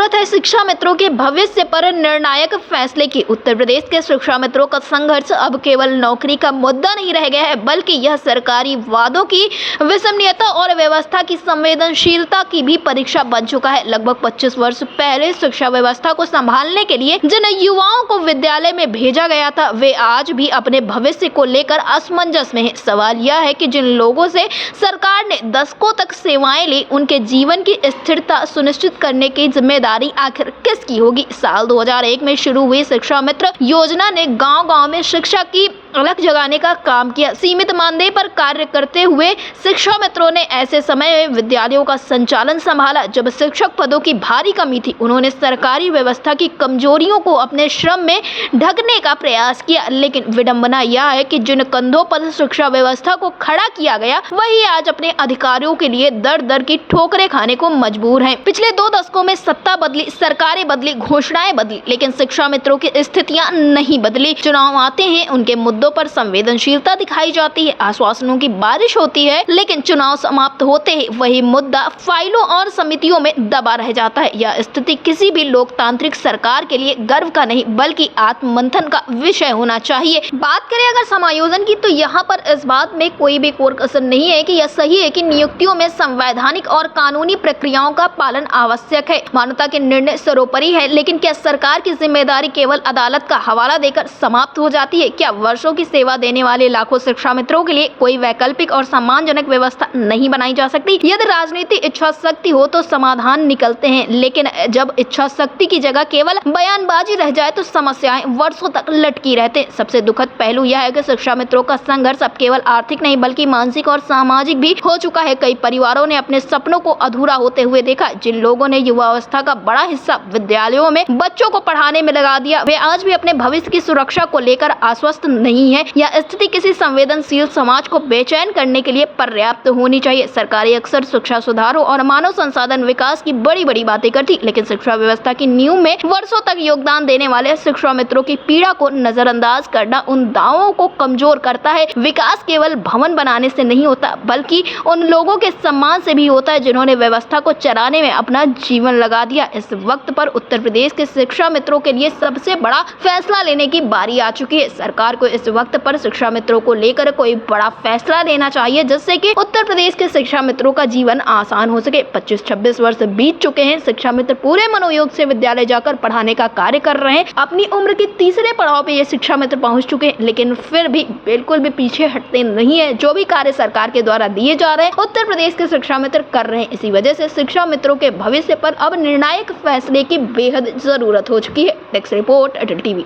जरूरत है शिक्षा मित्रों के भविष्य पर निर्णायक फैसले की। उत्तर प्रदेश के शिक्षा मित्रों का संघर्ष अब केवल नौकरी का मुद्दा नहीं रह गया है, बल्कि यह सरकारी वादों की विश्वसनीयता और व्यवस्था की संवेदनशीलता की भी परीक्षा बन चुका है। लगभग 25 वर्ष पहले शिक्षा व्यवस्था को संभालने के लिए जिन युवाओं को विद्यालय में भेजा गया था, वे आज भी अपने भविष्य को लेकर असमंजस में है। सवाल यह है कि जिन लोगों से सरकार ने दशकों तक सेवाएं ली, उनके जीवन की स्थिरता सुनिश्चित करने की जिम्मेदारी आखिर किसकी होगी। साल 2001 में शुरू हुई शिक्षा मित्र योजना ने गांव-गांव में शिक्षा की अलग जगाने का काम किया। सीमित मानदेय पर कार्य करते हुए शिक्षा मित्रों ने ऐसे समय में विद्यालयों का संचालन संभाला जब शिक्षक पदों की भारी कमी थी। उन्होंने सरकारी व्यवस्था की कमजोरियों को अपने श्रम में ढकने का प्रयास किया, लेकिन विडंबना यह है कि जिन कंधों पर शिक्षा व्यवस्था को खड़ा किया गया, वही आज अपने अधिकारियों के लिए दर दर की ठोकरें खाने को मजबूर हैं। पिछले 2 दशकों में सत्ता बदली, सरकारें बदली, घोषणाएं बदली, लेकिन शिक्षा मित्रों की स्थितियां नहीं बदली। चुनाव आते हैं, उनके मुद्दों पर संवेदनशीलता दिखाई जाती है, आश्वासनों की बारिश होती है, लेकिन चुनाव समाप्त होते ही वही मुद्दा फाइलों और समितियों में दबा रह जाता है। यह स्थिति किसी भी लोकतांत्रिक सरकार के लिए गर्व का नहीं, बल्कि आत्ममंथन का विषय होना चाहिए। बात करें अगर समायोजन की, तो यहाँ पर इस बात में कोई भी कोर कसर नहीं है कि यह सही है कि नियुक्तियों में संवैधानिक और कानूनी प्रक्रियाओं का पालन आवश्यक है। मानवता के निर्णय सर्वोपरि है, लेकिन क्या सरकार की जिम्मेदारी केवल अदालत का हवाला देकर समाप्त हो जाती है? क्या वर्षों की सेवा देने वाले लाखों शिक्षा मित्रों के लिए कोई वैकल्पिक और सम्मानजनक व्यवस्था नहीं बनाई जा सकती? यदि राजनीति इच्छा शक्ति हो तो समाधान निकलते हैं, लेकिन जब इच्छा शक्ति की जगह केवल बयानबाजी रह जाए तो समस्याएं वर्षों तक लटकी रहते। सबसे दुखद पहलू यह है कि शिक्षा मित्रों का संघर्ष अब केवल आर्थिक नहीं, बल्कि मानसिक और सामाजिक भी हो चुका है। कई परिवारों ने अपने सपनों को अधूरा होते हुए देखा। जिन लोगों ने युवावस्था का बड़ा हिस्सा विद्यालयों में बच्चों को पढ़ाने में लगा दिया, वे आज भी अपने भविष्य की सुरक्षा को लेकर आश्वस्त नहीं है। यह स्थिति किसी संवेदनशील समाज को बेचैन करने के लिए पर्याप्त होनी चाहिए। सरकारें अक्सर शिक्षा सुधारों और मानव संसाधन विकास की बड़ी बातें करती, लेकिन शिक्षा व्यवस्था की नींव में वर्षों तक योगदान देने वाले शिक्षा मित्रों की पीड़ा को नजरअंदाज करना उन दावों को कमजोर करता है। विकास केवल भवन बनाने से नहीं होता, बल्कि उन लोगों के सम्मान से भी होता है जिन्होंने व्यवस्था को चलाने में अपना जीवन लगा दिया। इस वक्त पर उत्तर प्रदेश के शिक्षा मित्रों के लिए सबसे बड़ा फैसला लेने की बारी आ चुकी है। सरकार को इस वक्त पर शिक्षा मित्रों को लेकर कोई बड़ा फैसला लेना चाहिए, जिससे कि उत्तर प्रदेश के शिक्षा मित्रों का जीवन आसान हो सके। 25-26 वर्ष बीत चुके हैं। शिक्षा मित्र पूरे मनोयोग से विद्यालय जाकर पढ़ाने का कार्य कर रहे हैं। अपनी उम्र के तीसरे पड़ाव पे ये शिक्षा मित्र पहुंच चुके हैं, लेकिन फिर भी बिल्कुल भी पीछे हटते नहीं है। जो भी कार्य सरकार के द्वारा दिए जा रहे हैं, उत्तर प्रदेश के शिक्षा मित्र कर रहे हैं। इसी वजह से शिक्षा मित्रों के भविष्य पर अब निर्णायक फैसले की बेहद जरूरत हो चुकी है। डेस्क रिपोर्ट, अटल टीवी।